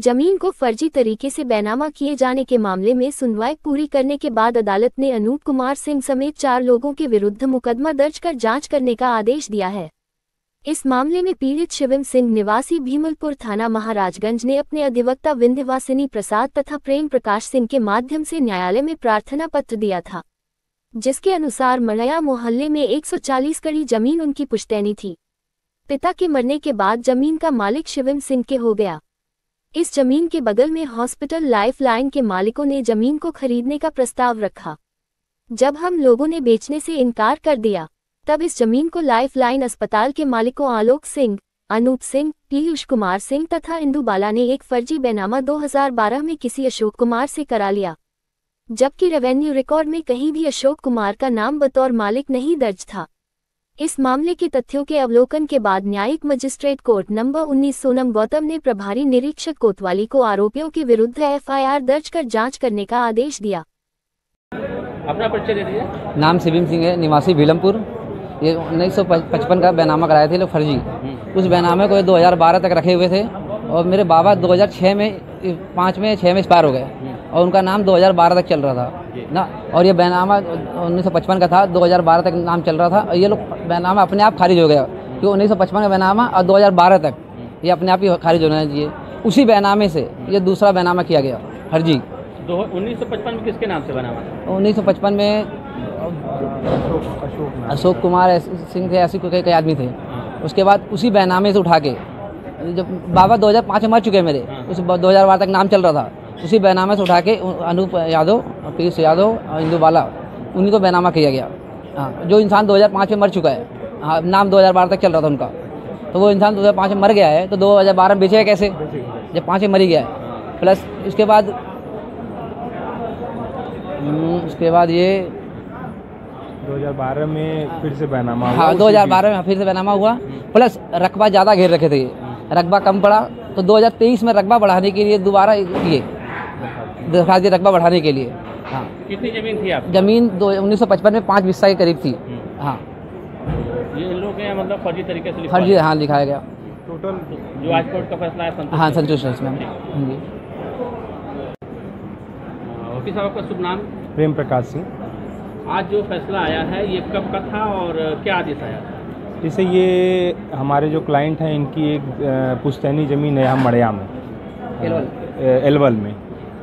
जमीन को फर्जी तरीके से बैनामा किए जाने के मामले में सुनवाई पूरी करने के बाद अदालत ने अनूप कुमार सिंह समेत 4 लोगों के विरुद्ध मुकदमा दर्ज कर जांच करने का आदेश दिया है। इस मामले में पीड़ित शिवम सिंह निवासी भीमलपुर थाना महाराजगंज ने अपने अधिवक्ता विंध्यवासिनी प्रसाद तथा प्रेम प्रकाश सिंह के माध्यम से न्यायालय में प्रार्थना पत्र दिया था, जिसके अनुसार मलया मोहल्ले में 140 कड़ी जमीन उनकी पुश्तैनी थी। पिता के मरने के बाद जमीन का मालिक शिवम सिंह के हो गया। इस जमीन के बगल में हॉस्पिटल लाइफ लाइन के मालिकों ने जमीन को खरीदने का प्रस्ताव रखा। जब हम लोगों ने बेचने से इनकार कर दिया, तब इस जमीन को लाइफ लाइन अस्पताल के मालिकों आलोक सिंह, अनूप सिंह, पीयूष कुमार सिंह तथा इंदु बाला ने एक फर्जी बैनामा 2012 में किसी अशोक कुमार से करा लिया, जबकि रेवेन्यू रिकॉर्ड में कहीं भी अशोक कुमार का नाम बतौर मालिक नहीं दर्ज था। इस मामले के तथ्यों के अवलोकन के बाद न्यायिक magistrate court number 19 Sonam Gautam ने प्रभारी निरीक्षक कोतवाली को आरोपियों के विरुद्ध FIR दर्ज कर जांच करने का आदेश दिया। अपना परिचय दे दीजिए। नाम शिवम सिंह है, निवासी भीलमपुर। ये 1955 का बैनामा कराए थे लोग फर्जी। उस बैनामे को 2012 तक रखे हुए थे और मेरे बाबा 2006 में 5 में 6 में एक्सपायर हो गए और उनका नाम 2012 तक चल रहा था ना। और ये बैनामा 1955 का था, 2012 तक नाम चल रहा था और ये लोग बैनामा अपने आप खारिज हो गया क्योंकि 1955 का बैनामा और 2012 तक ये अपने आप ही खारिज होना चाहिए। उसी बैनामे से ये दूसरा बैनामा किया गया फर्जी। 1955 में किसके नाम से बना हुआ था? 1955 में अशोक कुमार सिंह थे, ऐसे कई आदमी थे। उसके बाद उसी बैनामे से उठा के जब बाबा 2005 में मर चुके हैं मेरे, उस 2012 तक नाम चल रहा था, उसी बैनामे से उठा के अनूप यादव, पीयूष यादव, इंदु बाला, उन्हीं को बैनामा किया गया। हाँ, जो इंसान 2005 में मर चुका है, हाँ, नाम 2012 तक चल रहा था उनका, तो वो इंसान 2005 में मर गया है तो 2012 में बेचेगा कैसे जब 5 में मर ही गया है। प्लस उसके बाद ये 2012 में फिर से बैनामा हुआ। हाँ, 2012 में फिर से बैनामा हुआ। प्लस रकबा ज़्यादा घेर रखे थे, रकबा कम पड़ा तो 2023 में रकबा बढ़ाने के लिए दोबारा ये दरखास्त दी रकबा बढ़ाने के लिए। हाँ, कितनी जमीन थी आप? जमीन 1955 में 5 बिस्सा के करीब थी। हाँ, ये इन लोगों के मतलब फर्जी तरीके से फर्जी, हाँ, लिखाया गया। टोटल जो आज कोर्ट का फैसला है हाँ, संतुष्ट है इसमें। जी। वकील साहब, आपका शुभ नाम? प्रेम प्रकाश सिंह। आज जो फैसला आया है ये कब का था और क्या आदेश आया था? जैसे ये हमारे जो क्लाइंट हैं इनकी एक पुश्तैनी ज़मीन है यहाँ मड़िया में, एलवल में।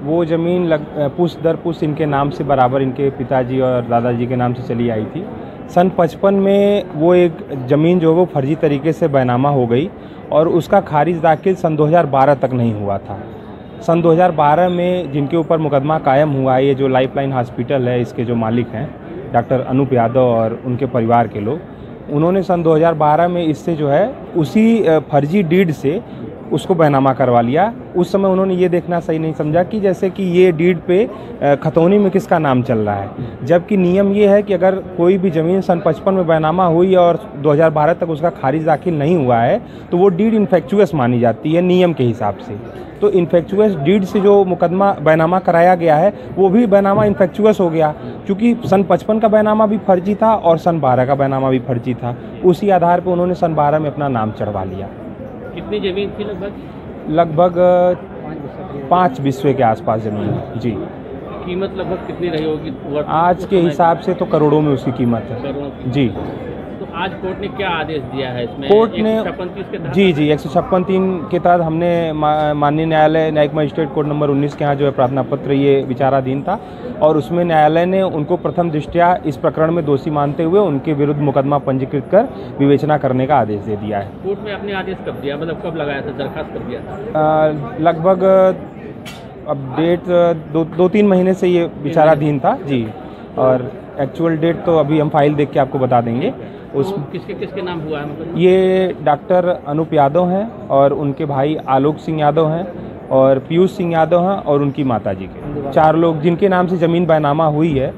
वो ज़मीन पुश्त दर पुश्त इनके नाम से बराबर इनके पिताजी और दादाजी के नाम से चली आई थी। सन 55 में वो एक ज़मीन जो है वो फर्जी तरीके से बैनामा हो गई और उसका खारिज दाखिल सन 2012 तक नहीं हुआ था। सन 2012 में जिनके ऊपर मुकदमा कायम हुआ, ये जो लाइफ लाइन हॉस्पिटल है, इसके जो मालिक हैं डॉक्टर अनूप यादव और उनके परिवार के लोग, उन्होंने सन 2012 में इससे जो है उसी फर्जी डीड से उसको बैनामा करवा लिया। उस समय उन्होंने ये देखना सही नहीं समझा कि जैसे कि ये डीड पे खतौनी में किसका नाम चल रहा है, जबकि नियम ये है कि अगर कोई भी ज़मीन सन 55 में बैनामा हुई और 2012 तक उसका खारिज दाखिल नहीं हुआ है तो वो डीड इन्फेक्चुअस मानी जाती है नियम के हिसाब से। तो इन्फेक्चुअस डीड से जो मुकदमा बैनामा कराया गया है वो भी बैनामा इन्फेक्चुअस हो गया, क्योंकि सन 55 का बैनामा भी फर्जी था और सन 12 का बैनामा भी फर्जी था। उसी आधार पर उन्होंने सन 12 में अपना नाम चढ़वा लिया। कितनी ज़मीन थी? लगभग 5 बिस्वे के आसपास ज़मीन। जी। कीमत लगभग कितनी रही होगी? आज के हिसाब से तो करोड़ों में उसकी कीमत है। जी। तो आज कोर्ट ने क्या आदेश दिया है इसमें? कोर्ट ने 156 जी 156(3) के तहत हमने माननीय न्यायालय न्यायिक मजिस्ट्रेट कोर्ट नंबर 19 के यहाँ जो है प्रार्थना पत्र ये विचाराधीन था और उसमें न्यायालय ने उनको प्रथम दृष्टया इस प्रकरण में दोषी मानते हुए उनके विरुद्ध मुकदमा पंजीकृत कर विवेचना करने का आदेश दे दिया है। कोर्ट में अपने आदेश कब दिया, मतलब कब लगाया था, दरखास्त कब दिया था? लगभग अब डेट 2-3 महीने से ये विचाराधीन था जी, और एक्चुअल डेट तो अभी हम फाइल देख के आपको बता देंगे। उस किसके किसके नाम हुआ है? ये डॉक्टर अनूप यादव हैं और उनके भाई आलोक सिंह यादव हैं और पीयूष सिंह यादव हैं और उनकी माताजी के 4 लोग जिनके नाम से ज़मीन बैनामा हुई है।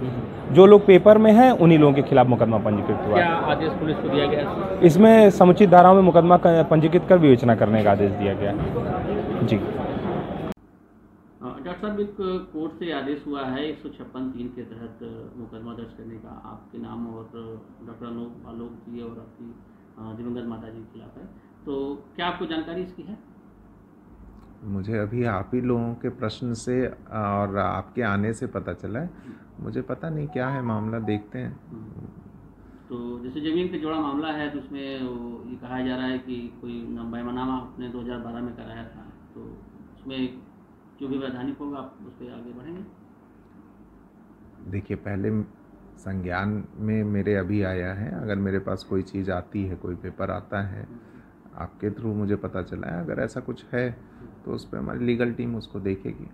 जो लोग पेपर में हैं उन्हीं लोगों के खिलाफ मुकदमा पंजीकृत हुआ। क्या आदेश पुलिस को दिया गया? इसमें समुचित धाराओं में मुकदमा पंजीकृत कर विवेचना करने का आदेश दिया गया जी। डॉक्टर साहब, एक कोर्ट से आदेश हुआ है 156(3) के तहत मुकदमा दर्ज करने का आपके नाम और डॉक्टर आलोक जी और आपकी दिवंगत माता जी के खिलाफ है, तो क्या आपको जानकारी इसकी है? मुझे अभी आप ही लोगों के प्रश्न से और आपके आने से पता चला है। मुझे पता नहीं क्या है मामला, देखते हैं। तो जैसे ज़मीन पे जोड़ा मामला है तो उसमें ये कहा जा रहा है कि कोई बैनामा आपने 2012 में कराया था, तो उसमें जो भी वैधानिक होगा आप उस पर आगे बढ़ेंगे? देखिए, पहले संज्ञान में मेरे अभी आया है। अगर मेरे पास कोई चीज़ आती है, कोई पेपर आता है, आपके थ्रू मुझे पता चला है, अगर ऐसा कुछ है तो उस पर हमारी लीगल टीम उसको देखेगी।